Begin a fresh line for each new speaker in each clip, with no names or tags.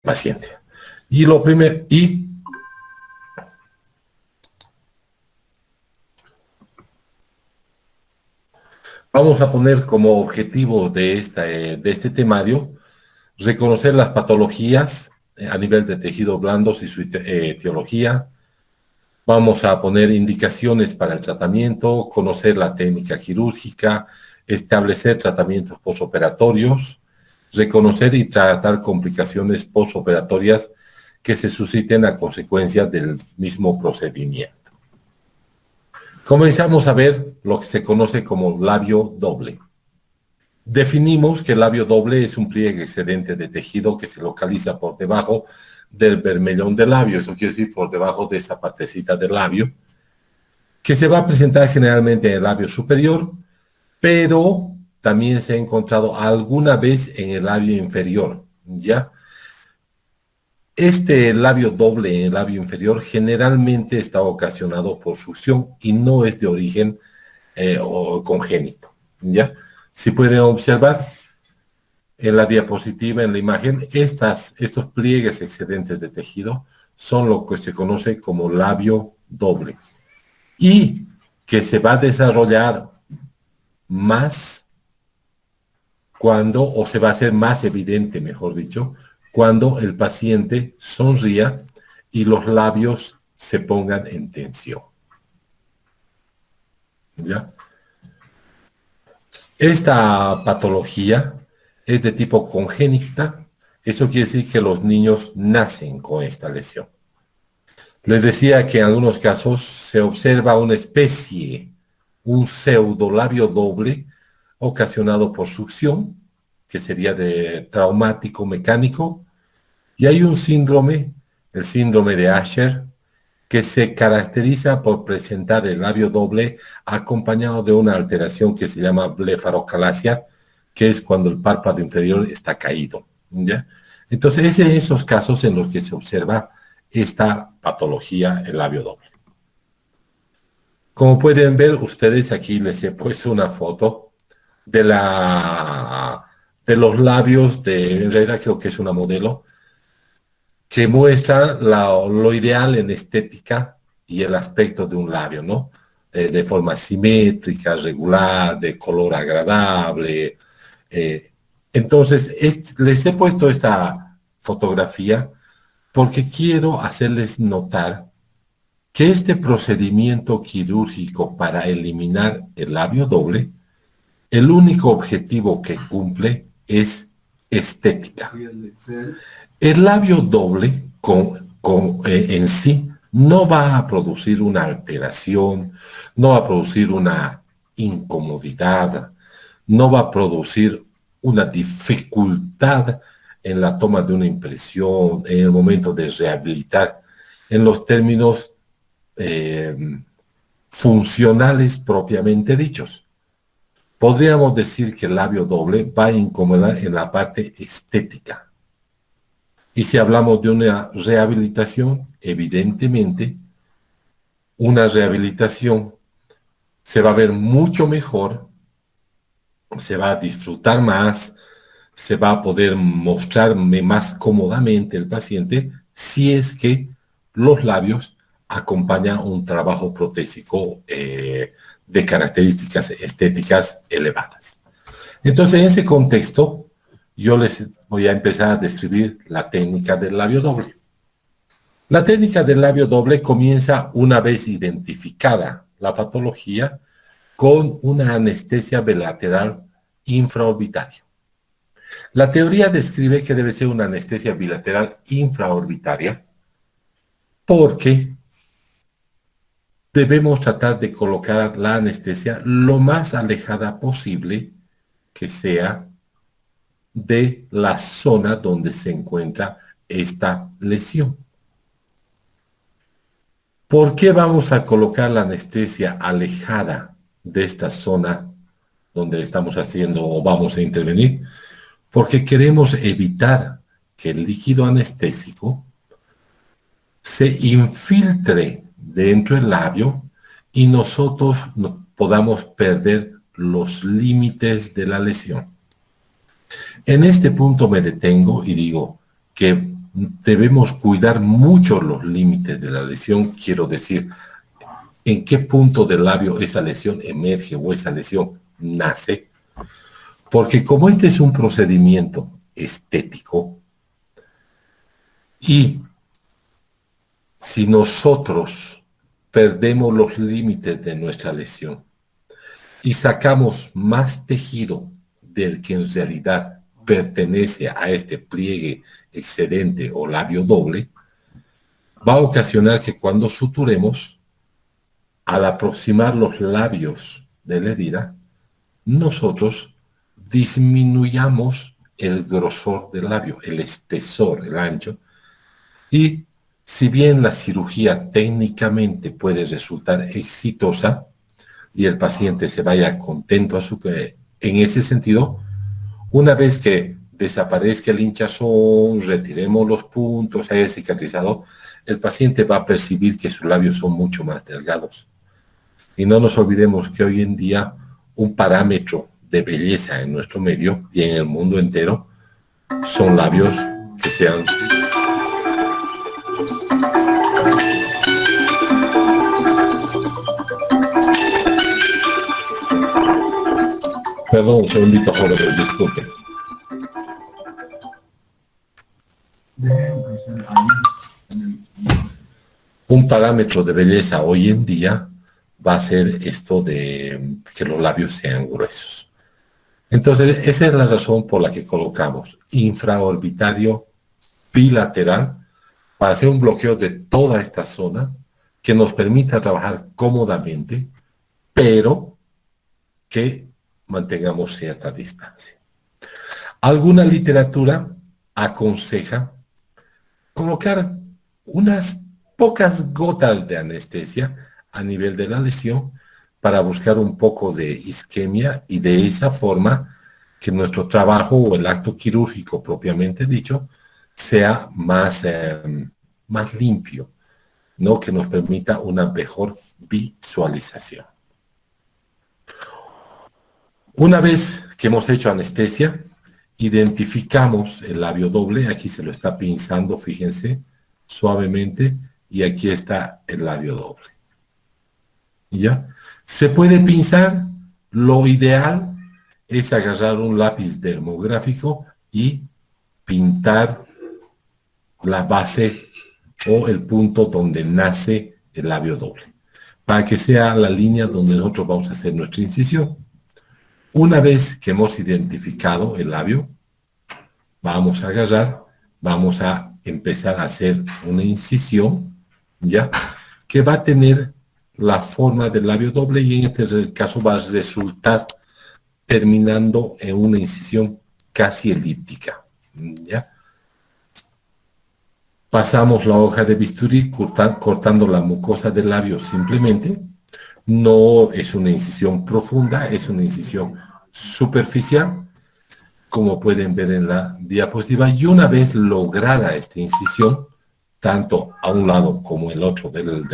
paciente. Y lo primero, vamos a poner como objetivo de este temario reconocer las patologías a nivel de tejidos blandos y su etiología. Vamos a poner indicaciones para el tratamiento, conocer la técnica quirúrgica, establecer tratamientos postoperatorios, reconocer y tratar complicaciones postoperatorias que se susciten a consecuencia del mismo procedimiento. Comenzamos a ver lo que se conoce como labio doble. Definimos que el labio doble es un pliegue excedente de tejido que se localiza por debajo del bermellón del labio, eso quiere decir por debajo de esta partecita del labio, que se va a presentar generalmente en el labio superior, pero también se ha encontrado alguna vez en el labio inferior, ¿ya? Este labio doble en el labio inferior generalmente está ocasionado por succión y no es de origen congénito, ¿ya? Si pueden observar en la diapositiva, en la imagen, estos pliegues excedentes de tejido son lo que se conoce como labio doble y que se va a desarrollar más cuando, o se va a hacer más evidente, mejor dicho, cuando el paciente sonría y los labios se pongan en tensión. ¿Ya? Esta patología es de tipo congénita, eso quiere decir que los niños nacen con esta lesión. Les decía que en algunos casos se observa una especie, un pseudolabio doble ocasionado por succión, que sería de traumático mecánico, y hay un síndrome, el síndrome de Usher, que se caracteriza por presentar el labio doble acompañado de una alteración que se llama blefarocalasia, que es cuando el párpado inferior está caído, ¿ya? Entonces, es en esos casos en los que se observa esta patología, el labio doble. Como pueden ver ustedes, aquí les he puesto una foto de los labios en realidad creo que es una modelo, que muestra lo ideal en estética y el aspecto de un labio, ¿no? De forma simétrica, regular, de color agradable. Entonces, les he puesto esta fotografía porque quiero hacerles notar que este procedimiento quirúrgico para eliminar el labio doble, el único objetivo que cumple es estética. El labio doble en sí no va a producir una alteración, no va a producir una incomodidad, no va a producir una dificultad en la toma de una impresión, en el momento de rehabilitar, en los términos funcionales propiamente dichos. Podríamos decir que el labio doble va a incomodar en la parte estética. Y si hablamos de una rehabilitación, evidentemente, una rehabilitación se va a ver mucho mejor, se va a disfrutar más, se va a poder mostrarme más cómodamente el paciente si es que los labios acompañan un trabajo protésico de características estéticas elevadas. Entonces, en ese contexto, yo les voy a empezar a describir la técnica del labio doble. La técnica del labio doble comienza una vez identificada la patología con una anestesia bilateral infraorbitaria. La teoría describe que debe ser una anestesia bilateral infraorbitaria porque debemos tratar de colocar la anestesia lo más alejada posible que sea de la zona donde se encuentra esta lesión. ¿Por qué vamos a colocar la anestesia alejada de esta zona donde estamos haciendo o vamos a intervenir? Porque queremos evitar que el líquido anestésico se infiltre dentro del labio y nosotros podamos perder los límites de la lesión. En este punto me detengo y digo que debemos cuidar mucho los límites de la lesión, quiero decir, en qué punto del labio esa lesión emerge o esa lesión nace, porque como este es un procedimiento estético, y si nosotros perdemos los límites de nuestra lesión y sacamos más tejido del que en realidad pertenece a este pliegue excedente o labio doble, va a ocasionar que cuando suturemos, al aproximar los labios de la herida, nosotros disminuyamos el grosor del labio, el espesor, el ancho, y si bien la cirugía técnicamente puede resultar exitosa y el paciente se vaya contento en ese sentido, una vez que desaparezca el hinchazón, retiremos los puntos, haya cicatrizado, el paciente va a percibir que sus labios son mucho más delgados. Y no nos olvidemos que hoy en día un parámetro de belleza en nuestro medio y en el mundo entero son labios que sean... Perdón, un segundito, joven, disculpe. Un parámetro de belleza hoy en día va a ser esto de que los labios sean gruesos. Entonces, esa es la razón por la que colocamos infraorbitario bilateral para hacer un bloqueo de toda esta zona que nos permita trabajar cómodamente, pero que mantengamos cierta distancia. Alguna literatura aconseja colocar unas pocas gotas de anestesia a nivel de la lesión para buscar un poco de isquemia y de esa forma que nuestro trabajo o el acto quirúrgico propiamente dicho sea más limpio, ¿no? Que nos permita una mejor visualización. Una vez que hemos hecho anestesia, identificamos el labio doble, aquí se lo está pinzando, fíjense, suavemente, y aquí está el labio doble. ¿Ya? Se puede pinzar, lo ideal es agarrar un lápiz dermográfico y pintar la base o el punto donde nace el labio doble, para que sea la línea donde nosotros vamos a hacer nuestra incisión. Una vez que hemos identificado el labio, vamos a agarrar, vamos a empezar a hacer una incisión, ¿ya? Que va a tener la forma del labio doble y en este caso va a resultar terminando en una incisión casi elíptica, ¿ya? Pasamos la hoja de bisturí cortando la mucosa del labio simplemente. No es una incisión profunda, es una incisión superficial, como pueden ver en la diapositiva. Y una vez lograda esta incisión, tanto a un lado como el otro del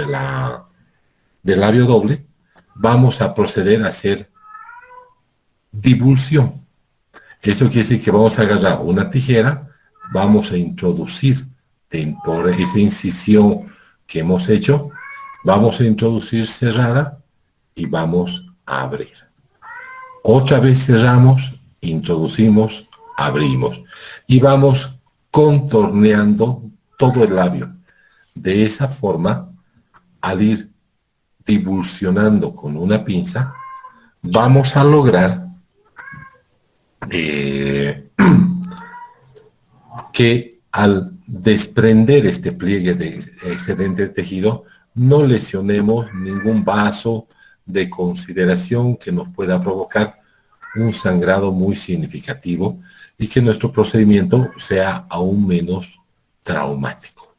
labio doble, vamos a proceder a hacer divulsión. Eso quiere decir que vamos a agarrar una tijera, vamos a introducir por esa incisión que hemos hecho, vamos a introducir cerrada y vamos a abrir. Otra vez cerramos, introducimos, abrimos y vamos contorneando todo el labio. De esa forma, al ir divulsionando con una pinza, vamos a lograr que al desprender este pliegue de excedente de tejido, no lesionemos ningún vaso de consideración que nos pueda provocar un sangrado muy significativo y que nuestro procedimiento sea aún menos traumático.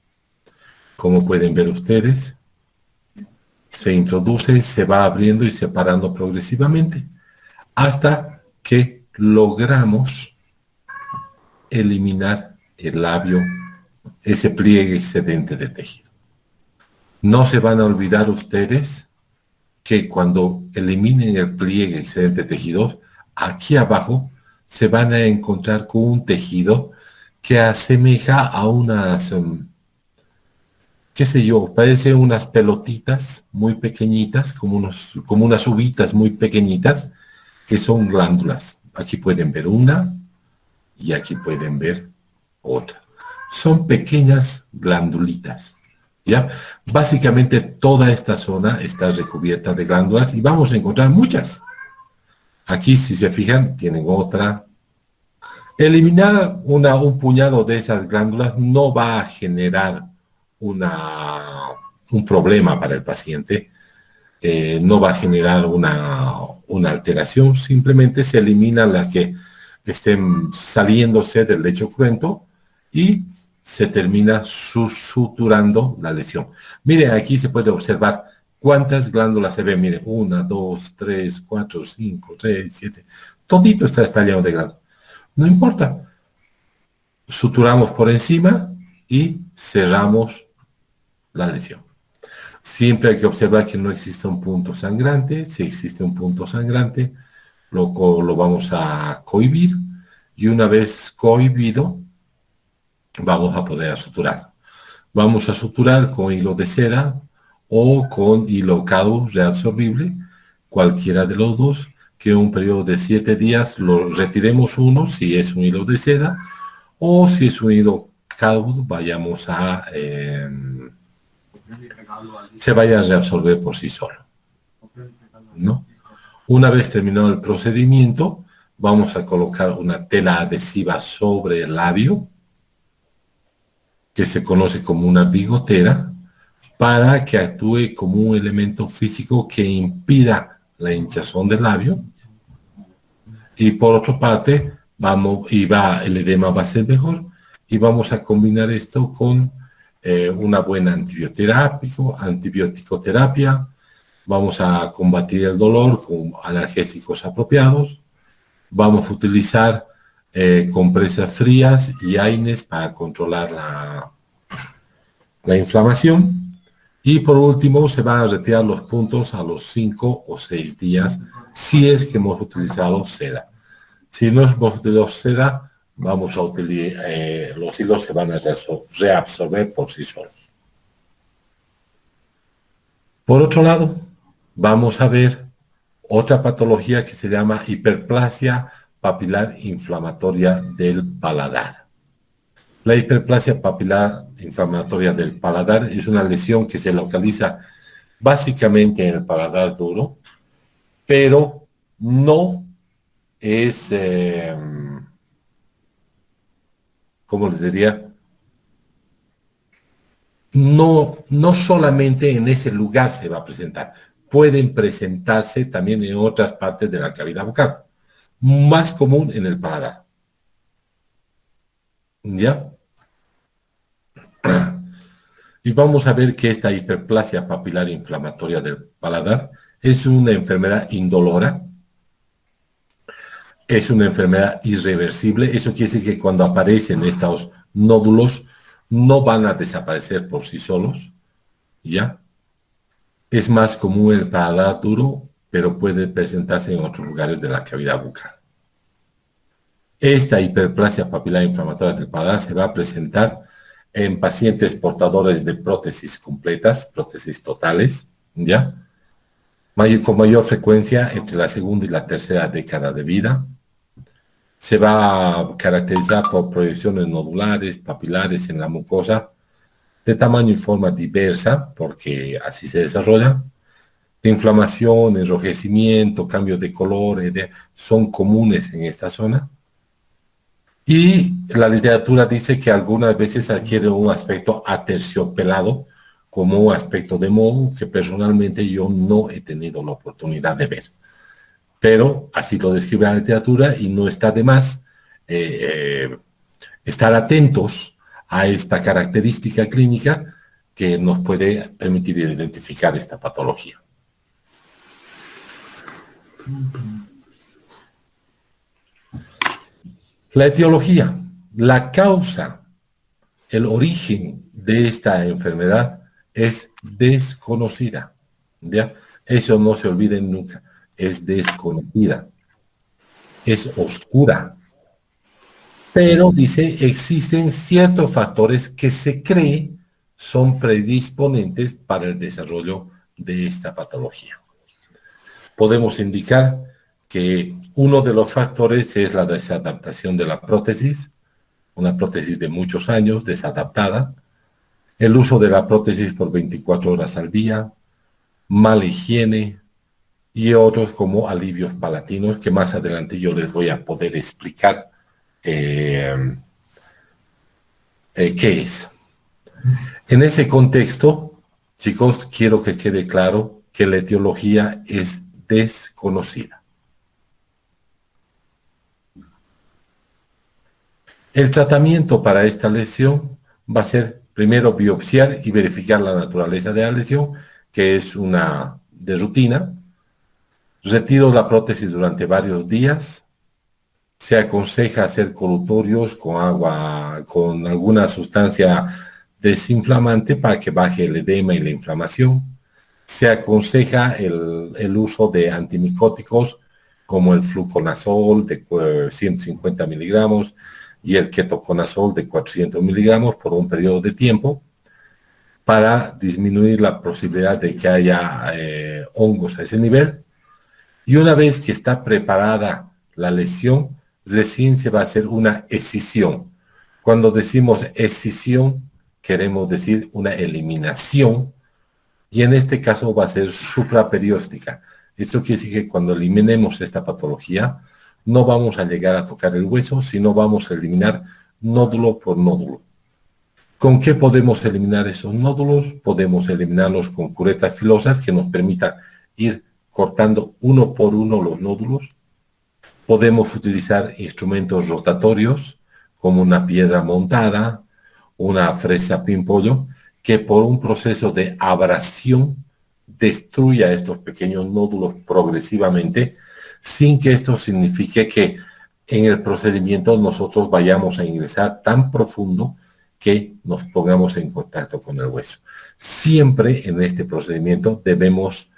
Como pueden ver ustedes, se introduce, se va abriendo y separando progresivamente hasta que logramos eliminar el labio, ese pliegue excedente de tejido. No se van a olvidar ustedes que cuando eliminen el pliegue excedente de tejidos, aquí abajo se van a encontrar con un tejido que asemeja a unas, qué sé yo, parecen unas pelotitas muy pequeñitas, como unas uvitas muy pequeñitas, que son glándulas. Aquí pueden ver una y aquí pueden ver otra. Son pequeñas glandulitas, ¿ya? Básicamente toda esta zona está recubierta de glándulas y vamos a encontrar muchas. Aquí, si se fijan, tienen otra. Eliminar un puñado de esas glándulas no va a generar una, un problema para el paciente, no va a generar una alteración, simplemente se eliminan las que estén saliéndose del lecho cruento y se termina suturando la lesión. Mire, aquí se puede observar cuántas glándulas se ven. Mire, 1, 2, 3, 4, 5, 6, 7. Todito está lleno de glándulas. No importa. Suturamos por encima y cerramos la lesión. Siempre hay que observar que no existe un punto sangrante. Si existe un punto sangrante, lo vamos a cohibir y una vez cohibido, vamos a poder suturar. Vamos a suturar con hilo de seda o con hilo cado reabsorbible, cualquiera de los dos, que en un periodo de 7 días lo retiremos uno si es un hilo de seda o si es un hilo cado, vayamos a... se vaya a reabsorber por sí solo, ¿no? Una vez terminado el procedimiento, vamos a colocar una tela adhesiva sobre el labio, que se conoce como una bigotera, para que actúe como un elemento físico que impida la hinchazón del labio. Y por otra parte, el edema va a ser mejor, y vamos a combinar esto con una buena antibiótico-terapia. Vamos a combatir el dolor con analgésicos apropiados. Vamos a utilizar compresas frías y AINES para controlar la inflamación. Y por último, se van a retirar los puntos a los 5 o 6 días si es que hemos utilizado seda. Si no hemos utilizado seda, vamos a utilizar, los hilos se van a reabsorber por sí solos. Por otro lado, vamos a ver otra patología que se llama hiperplasia papilar inflamatoria del paladar. La hiperplasia papilar inflamatoria del paladar es una lesión que se localiza básicamente en el paladar duro, pero no es, ¿cómo les diría? No solamente en ese lugar se va a presentar, pueden presentarse también en otras partes de la cavidad bucal, más común en el paladar. ¿Ya? Y vamos a ver que esta hiperplasia papilar inflamatoria del paladar es una enfermedad indolora, es una enfermedad irreversible. Eso quiere decir que cuando aparecen estos nódulos no van a desaparecer por sí solos, ¿ya? Es más común el paladar duro, pero puede presentarse en otros lugares de la cavidad bucal. Esta hiperplasia papilar inflamatoria del paladar se va a presentar en pacientes portadores de prótesis completas, prótesis totales, ¿ya? Con mayor frecuencia entre la segunda y la tercera década de vida. Se va a caracterizar por proyecciones nodulares, papilares en la mucosa, de tamaño y forma diversa, porque así se desarrolla. Inflamación, enrojecimiento, cambios de color, son comunes en esta zona. Y la literatura dice que algunas veces adquiere un aspecto aterciopelado, como un aspecto de moho, que personalmente yo no he tenido la oportunidad de ver. Pero así lo describe la literatura y no está de más estar atentos a esta característica clínica que nos puede permitir identificar esta patología. La etiología, la causa, el origen de esta enfermedad es desconocida, ¿ya? Eso no se olviden nunca, es desconocida, es oscura, Pero dice, existen ciertos factores que se cree son predisponentes para el desarrollo de esta patología. Podemos indicar que uno de los factores es la desadaptación de la prótesis, una prótesis de muchos años desadaptada, el uso de la prótesis por 24 horas al día, mala higiene y otros como alivios palatinos que más adelante yo les voy a poder explicar qué es. En ese contexto, chicos, quiero que quede claro que la etiología es desconocida. El tratamiento para esta lesión va a ser primero biopsiar y verificar la naturaleza de la lesión, que es una de rutina. Retiro la prótesis durante varios días. Se aconseja hacer colutorios con agua, con alguna sustancia desinflamante para que baje el edema y la inflamación. Se aconseja el uso de antimicóticos como el fluconazol de 150 miligramos y el ketoconazol de 400 miligramos por un periodo de tiempo para disminuir la posibilidad de que haya hongos a ese nivel. Y una vez que está preparada la lesión, recién se va a hacer una escisión. Cuando decimos escisión, queremos decir una eliminación, y en este caso va a ser supraperióstica. Esto quiere decir que cuando eliminemos esta patología, no vamos a llegar a tocar el hueso, sino vamos a eliminar nódulo por nódulo. ¿Con qué podemos eliminar esos nódulos? Podemos eliminarlos con curetas filosas que nos permitan ir cortando uno por uno los nódulos. Podemos utilizar instrumentos rotatorios, como una piedra montada, una fresa pimpollo, que por un proceso de abrasión destruya estos pequeños nódulos progresivamente, sin que esto signifique que en el procedimiento nosotros vayamos a ingresar tan profundo que nos pongamos en contacto con el hueso. Siempre en este procedimiento debemos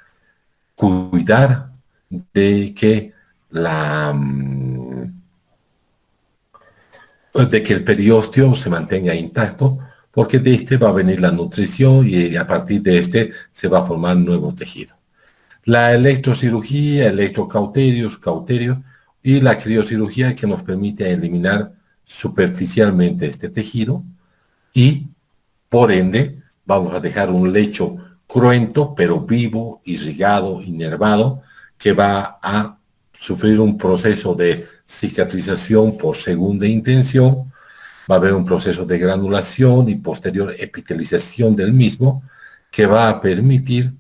cuidar de que el periósteo se mantenga intacto, porque de este va a venir la nutrición y a partir de este se va a formar nuevo tejido. La electrocirugía, electrocauterios, cauterios y la criocirugía que nos permite eliminar superficialmente este tejido y por ende vamos a dejar un lecho cruento pero vivo, irrigado, inervado, que va a sufrir un proceso de cicatrización por segunda intención, va a haber un proceso de granulación y posterior epitelización del mismo, que va a permitir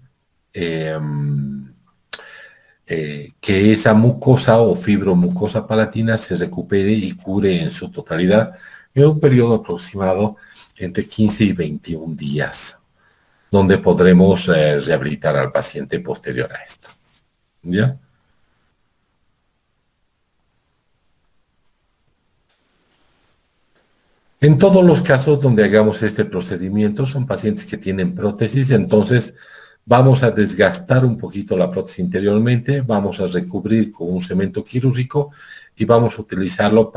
que esa mucosa o fibromucosa palatina se recupere y cure en su totalidad en un periodo aproximado entre 15 y 21 días, donde podremos rehabilitar al paciente posterior a esto. ¿Ya? En todos los casos donde hagamos este procedimiento son pacientes que tienen prótesis, entonces vamos a desgastar un poquito la prótesis interiormente, vamos a recubrir con un cemento quirúrgico y vamos a utilizarlo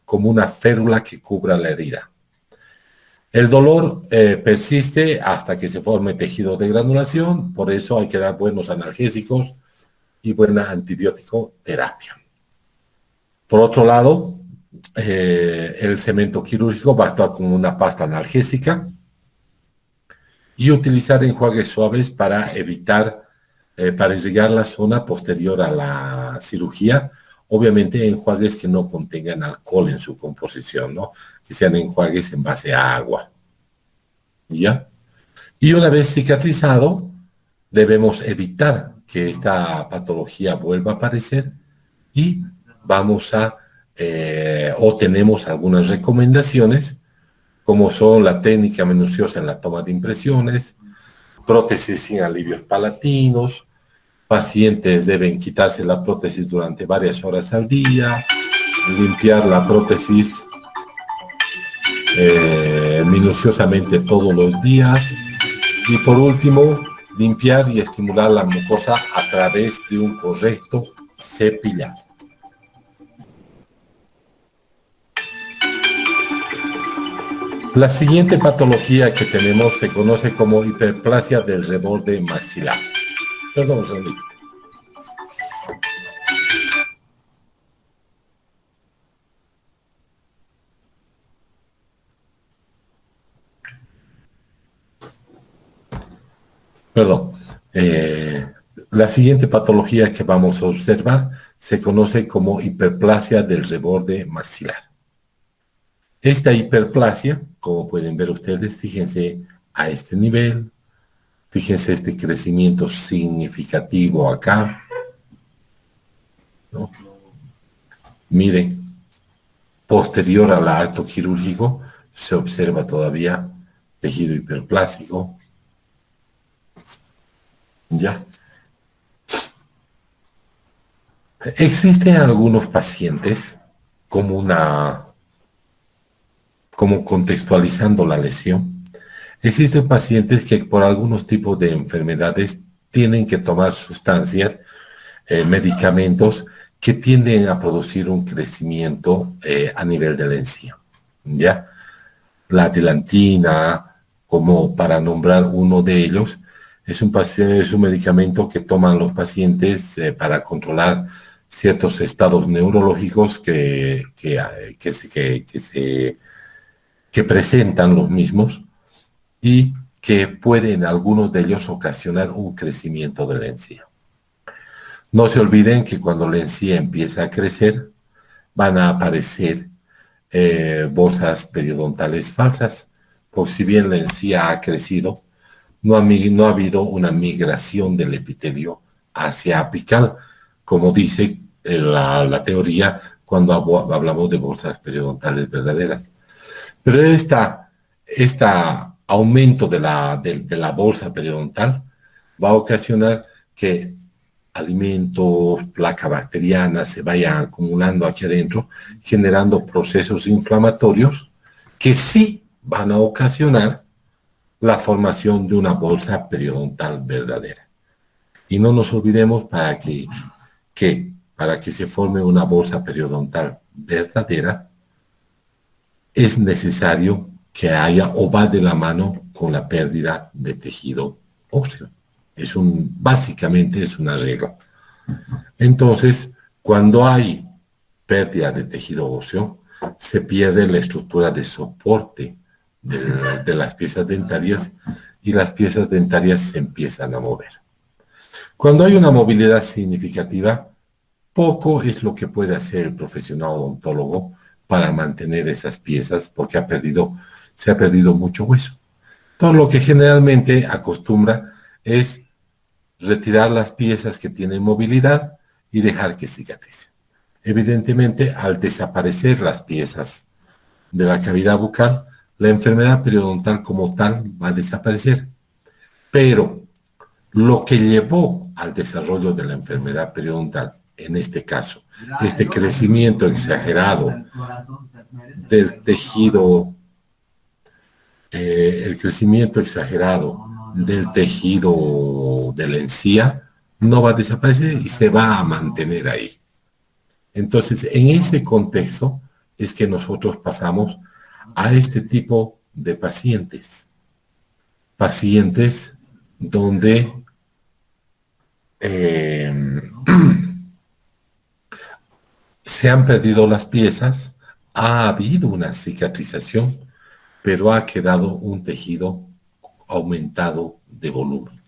como una férula que cubra la herida. El dolor persiste hasta que se forme tejido de granulación, por eso hay que dar buenos analgésicos y buena antibiótico terapia. Por otro lado, el cemento quirúrgico va a actuar como una pasta analgésica y utilizar enjuagues suaves para evitar, para irrigar la zona posterior a la cirugía, obviamente enjuagues que no contengan alcohol en su composición, ¿no? Que sean enjuagues en base a agua. ¿Ya? Y una vez cicatrizado, debemos evitar que esta patología vuelva a aparecer y vamos a, o tenemos algunas recomendaciones, como son la técnica minuciosa en la toma de impresiones, prótesis sin alivios palatinos, pacientes deben quitarse la prótesis durante varias horas al día, limpiar la prótesis minuciosamente todos los días y por último, limpiar y estimular la mucosa a través de un correcto cepillado. La siguiente patología que tenemos se conoce como hiperplasia del reborde maxilar. Perdón, un segundito. Perdón. La siguiente patología que vamos a observar se conoce como hiperplasia del reborde maxilar. Esta hiperplasia, como pueden ver ustedes, fíjense a este nivel, fíjense este crecimiento significativo acá, ¿no? Miren, posterior al acto quirúrgico se observa todavía tejido hiperplásico. Ya. Existen algunos pacientes como contextualizando la lesión. Existen pacientes que por algunos tipos de enfermedades tienen que tomar sustancias, medicamentos que tienden a producir un crecimiento a nivel de la encía. ¿Ya? La atilantina, como para nombrar uno de ellos, es un medicamento que toman los pacientes para controlar ciertos estados neurológicos que presentan los mismos y que pueden algunos de ellos ocasionar un crecimiento de la encía. No se olviden que cuando la encía empieza a crecer, van a aparecer bolsas periodontales falsas, porque si bien la encía ha crecido, no ha habido una migración del epitelio hacia apical, como dice la teoría cuando hablamos de bolsas periodontales verdaderas. Pero este aumento de la bolsa periodontal va a ocasionar que alimentos, placa bacteriana se vayan acumulando aquí adentro, generando procesos inflamatorios que sí van a ocasionar la formación de una bolsa periodontal verdadera. Y no nos olvidemos para que se forme una bolsa periodontal verdadera, es necesario que haya o va de la mano con la pérdida de tejido óseo. Básicamente es una regla. Entonces, cuando hay pérdida de tejido óseo, se pierde la estructura de soporte de las piezas dentarias y las piezas dentarias se empiezan a mover. Cuando hay una movilidad significativa, poco es lo que puede hacer el profesional odontólogo para mantener esas piezas porque se ha perdido mucho hueso. Todo lo que generalmente acostumbra es retirar las piezas que tienen movilidad y dejar que cicatricen. Evidentemente, al desaparecer las piezas de la cavidad bucal, la enfermedad periodontal como tal va a desaparecer. Pero lo que llevó al desarrollo de la enfermedad periodontal, en este caso, este crecimiento exagerado del tejido, el crecimiento exagerado del tejido de la encía, no va a desaparecer y se va a mantener ahí. Entonces, en ese contexto es que nosotros pasamos a este tipo de pacientes. Pacientes donde se han perdido las piezas, ha habido una cicatrización, pero ha quedado un tejido aumentado de volumen,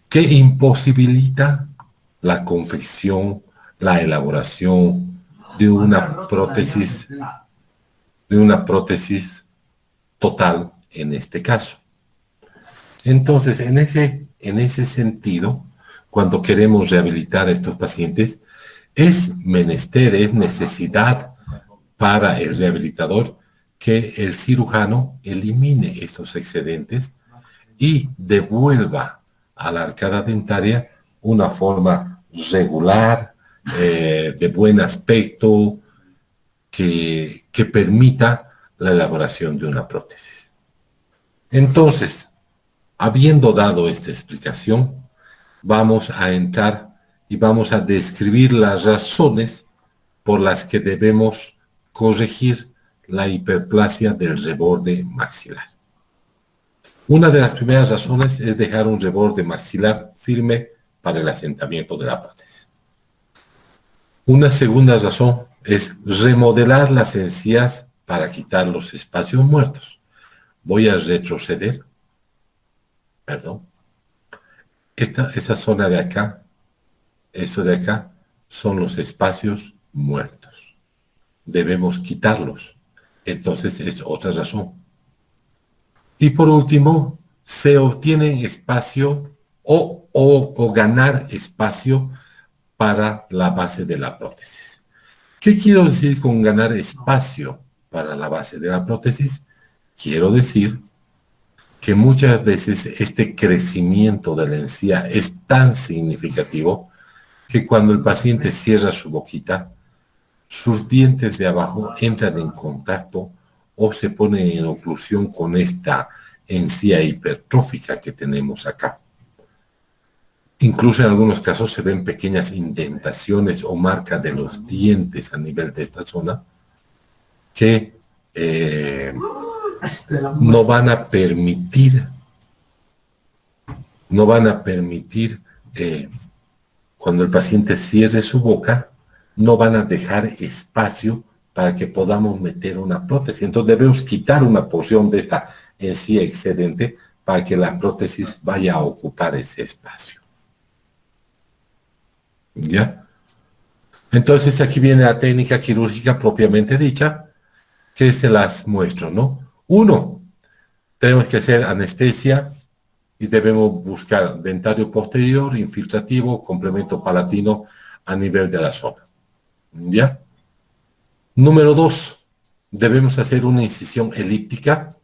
que imposibilita la confección, la elaboración de una total en este caso. Entonces, en ese sentido, cuando queremos rehabilitar a estos pacientes, es menester, es necesidad para el rehabilitador que el cirujano elimine estos excedentes y devuelva a la arcada dentaria una forma regular, de buen aspecto, que permita la elaboración de una prótesis. Entonces, habiendo dado esta explicación, vamos a entrar y vamos a describir las razones por las que debemos corregir la hiperplasia del reborde maxilar. Una de las primeras razones es dejar un reborde maxilar firme para el asentamiento de la prótesis. Una segunda razón es remodelar las encías para quitar los espacios muertos. Voy a retroceder. Perdón. Esa zona de acá, eso de acá, son los espacios muertos. Debemos quitarlos. Entonces es otra razón. Y por último, se obtiene espacio o ganar espacio para la base de la prótesis. ¿Qué quiero decir con ganar espacio para la base de la prótesis? Quiero decir que muchas veces este crecimiento de la encía es tan significativo que cuando el paciente cierra su boquita, sus dientes de abajo entran en contacto o se ponen en oclusión con esta encía hipertrófica que tenemos acá. Incluso en algunos casos se ven pequeñas indentaciones o marcas de los dientes a nivel de esta zona que no van a permitir, cuando el paciente cierre su boca, no van a dejar espacio para que podamos meter una prótesis. Entonces debemos quitar una porción de esta encía excedente para que la prótesis vaya a ocupar ese espacio. ¿Ya? Entonces aquí viene la técnica quirúrgica propiamente dicha, que se las muestro, ¿no? Uno, tenemos que hacer anestesia y debemos buscar dentario posterior, infiltrativo, complemento palatino a nivel de la zona. ¿Ya? Número 2, debemos hacer una incisión elíptica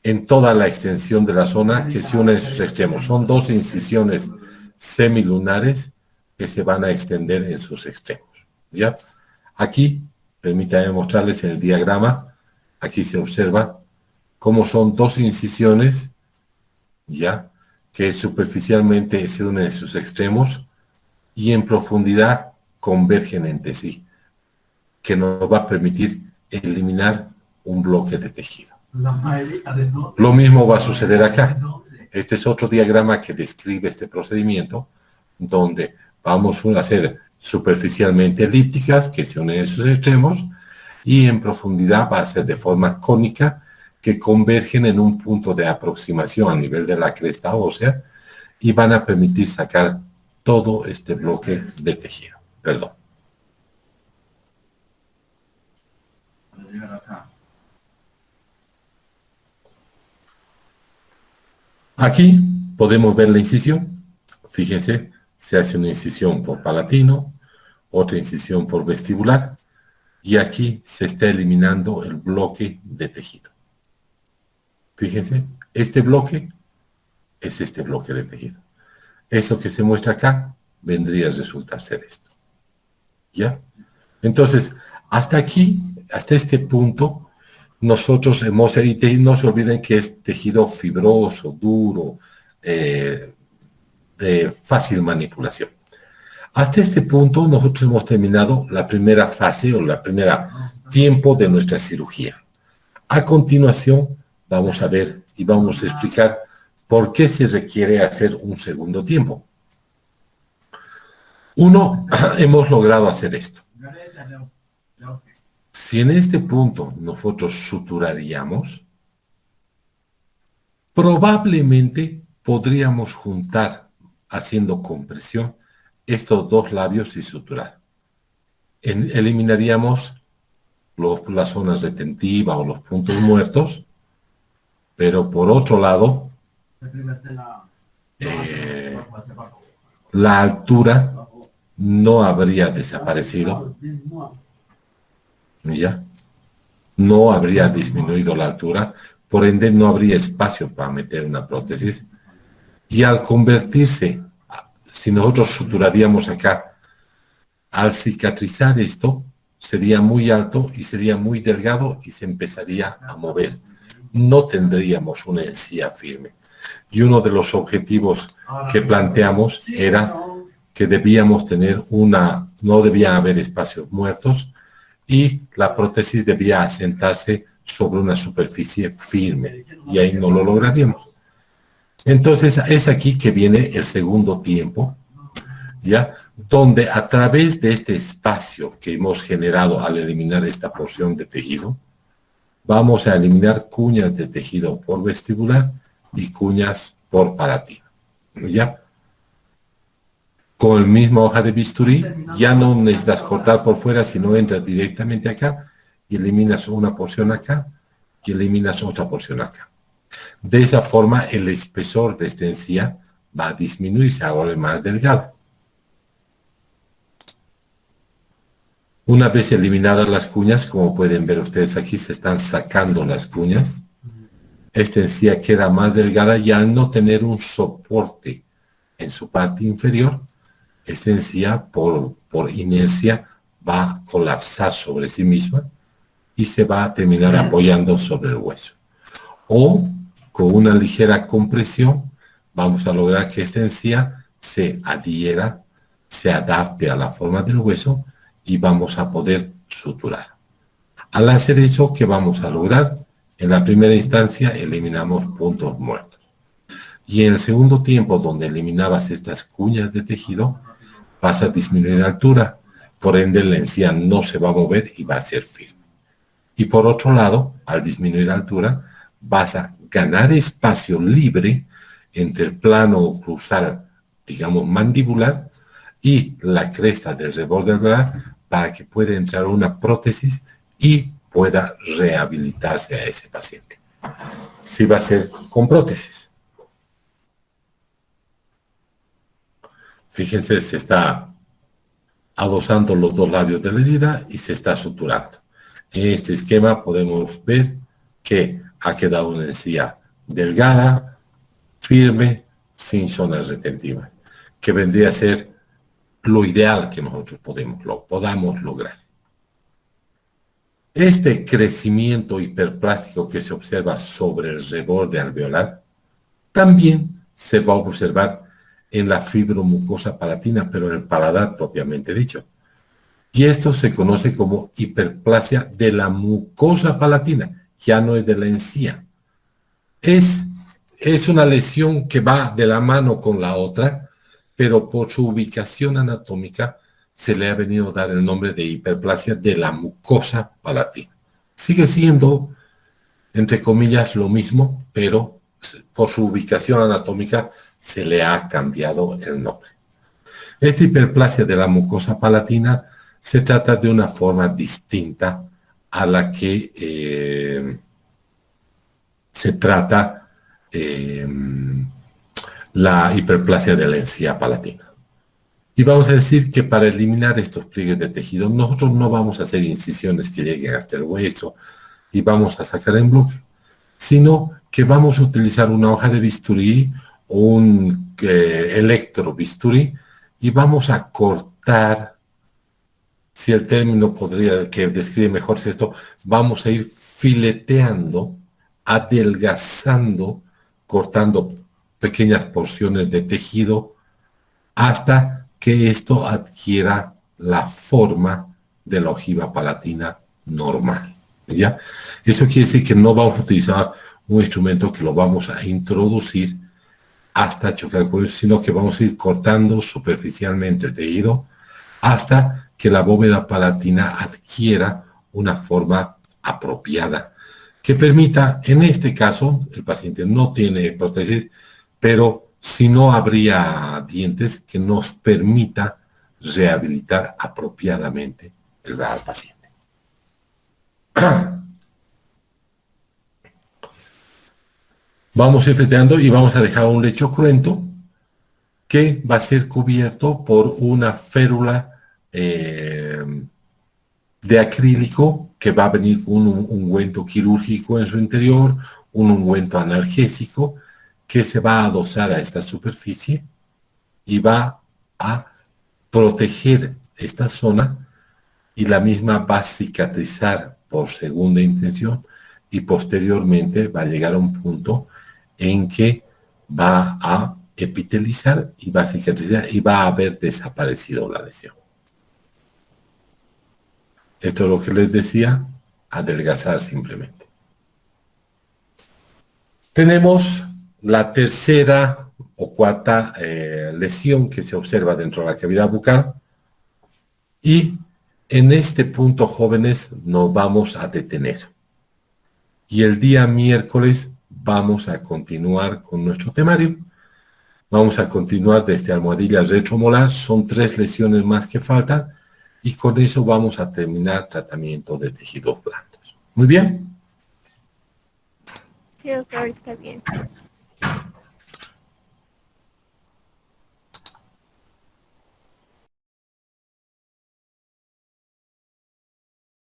en toda la extensión de la zona que se une en sus extremos. Son 2 incisiones semilunares que se van a extender en sus extremos. ¿Ya? Aquí, permítanme mostrarles en el diagrama, aquí se observa cómo son 2 incisiones, ¿ya?, que superficialmente se unen en sus extremos y en profundidad convergen entre sí, que nos va a permitir eliminar un bloque de tejido. Lo mismo va a suceder acá. Este es otro diagrama que describe este procedimiento, donde vamos a hacer superficialmente elípticas que se unen en sus extremos y en profundidad va a ser de forma cónica que convergen en un punto de aproximación a nivel de la cresta ósea y van a permitir sacar todo este bloque de tejido. Perdón. Aquí podemos ver la incisión. Fíjense, se hace una incisión por palatino, otra incisión por vestibular, y aquí se está eliminando el bloque de tejido. Fíjense, este bloque es este bloque de tejido. Esto que se muestra acá vendría a resultar ser esto. ¿Ya? Entonces, hasta aquí, hasta este punto, nosotros hemos, y no se olviden que es tejido fibroso, duro, de fácil manipulación. Hasta este punto nosotros hemos terminado la primera fase o la primera tiempo de nuestra cirugía. A continuación vamos a ver y vamos a explicar por qué se requiere hacer un segundo tiempo. Uno, hemos logrado hacer esto. Si en este punto nosotros suturaríamos, probablemente podríamos juntar, haciendo compresión, estos 2 labios y suturar. Eliminaríamos las zonas retentivas o los puntos muertos, pero por otro lado, la altura no habría desaparecido, ¿ya? No habría disminuido la altura, por ende no habría espacio para meter una prótesis, y al convertirse, si nosotros suturaríamos acá, al cicatrizar esto, sería muy alto y sería muy delgado y se empezaría a mover. No tendríamos una encía firme. Y uno de los objetivos que planteamos era que debíamos tener no debía haber espacios muertos y la prótesis debía asentarse sobre una superficie firme y ahí no lo lograríamos. Entonces es aquí que viene el segundo tiempo, ¿ya? Donde a través de este espacio que hemos generado al eliminar esta porción de tejido, vamos a eliminar cuñas de tejido por vestibular y cuñas por palatino, ¿ya? Con la misma hoja de bisturí, ya no necesitas cortar por fuera, sino entras directamente acá y eliminas una porción acá y eliminas otra porción acá. De esa forma, el espesor de esta encía va a disminuirse, ahora más delgada. Una vez eliminadas las cuñas, como pueden ver ustedes aquí, se están sacando las cuñas. Esta encía queda más delgada y al no tener un soporte en su parte inferior, esta encía por inercia va a colapsar sobre sí misma y se va a terminar apoyando sobre el hueso. O con una ligera compresión vamos a lograr que esta encía se adhiera, se adapte a la forma del hueso y vamos a poder suturar. Al hacer eso, ¿qué vamos a lograr? En la primera instancia eliminamos puntos muertos. Y en el segundo tiempo, donde eliminabas estas cuñas de tejido, vas a disminuir la altura. Por ende, la encía no se va a mover y va a ser firme. Y por otro lado, al disminuir la altura, vas a ganar espacio libre entre el plano oclusal, digamos, mandibular, y la cresta del reborde alveolar para que pueda entrar una prótesis y pueda rehabilitarse a ese paciente. Sí va a ser con prótesis. Fíjense, se está adosando los dos labios de la herida y se está suturando. En este esquema podemos ver que ha quedado una encía delgada, firme, sin zonas retentivas, que vendría a ser lo ideal que nosotros podamos lograr. Este crecimiento hiperplástico que se observa sobre el reborde alveolar también se va a observar en la fibromucosa palatina, pero en el paladar propiamente dicho. Y esto se conoce como hiperplasia de la mucosa palatina, ya no es de la encía. Es una lesión que va de la mano con la otra, pero por su ubicación anatómica se le ha venido a dar el nombre de hiperplasia de la mucosa palatina. Sigue siendo, entre comillas, lo mismo, pero por su ubicación anatómica se le ha cambiado el nombre. Esta hiperplasia de la mucosa palatina se trata de una forma distinta a la que se trata la hiperplasia de la encía palatina. Y vamos a decir que para eliminar estos pliegues de tejido, nosotros no vamos a hacer incisiones que lleguen hasta el hueso y vamos a sacar en bloque, sino que vamos a utilizar una hoja de bisturí o un electrobisturí y vamos a cortar, si el término que describe mejor es esto, vamos a ir fileteando, adelgazando, cortando pequeñas porciones de tejido hasta que esto adquiera la forma de la ojiva palatina normal, ¿ya? Eso quiere decir que no vamos a utilizar un instrumento que lo vamos a introducir hasta chocar el cuello, sino que vamos a ir cortando superficialmente el tejido hasta que la bóveda palatina adquiera una forma apropiada, que permita, en este caso, el paciente no tiene prótesis, pero si no habría dientes que nos permita rehabilitar apropiadamente al paciente. Vamos enfrentando y vamos a dejar un lecho cruento que va a ser cubierto por una férula de acrílico que va a venir con un ungüento quirúrgico en su interior, un ungüento analgésico que se va a adosar a esta superficie y va a proteger esta zona y la misma va a cicatrizar por segunda intención y posteriormente va a llegar a un punto en que va a epitelizar y va a cicatrizar y va a haber desaparecido la lesión. Esto es lo que les decía, adelgazar simplemente. Tenemos la tercera o cuarta lesión que se observa dentro de la cavidad bucal y en este punto, jóvenes, nos vamos a detener. Y el día miércoles vamos a continuar con nuestro temario. Vamos a continuar desde almohadilla retromolar. Son 3 lesiones más que faltan. Y con eso vamos a terminar tratamiento de tejidos blandos. Muy bien.
Sí, doctor, está bien.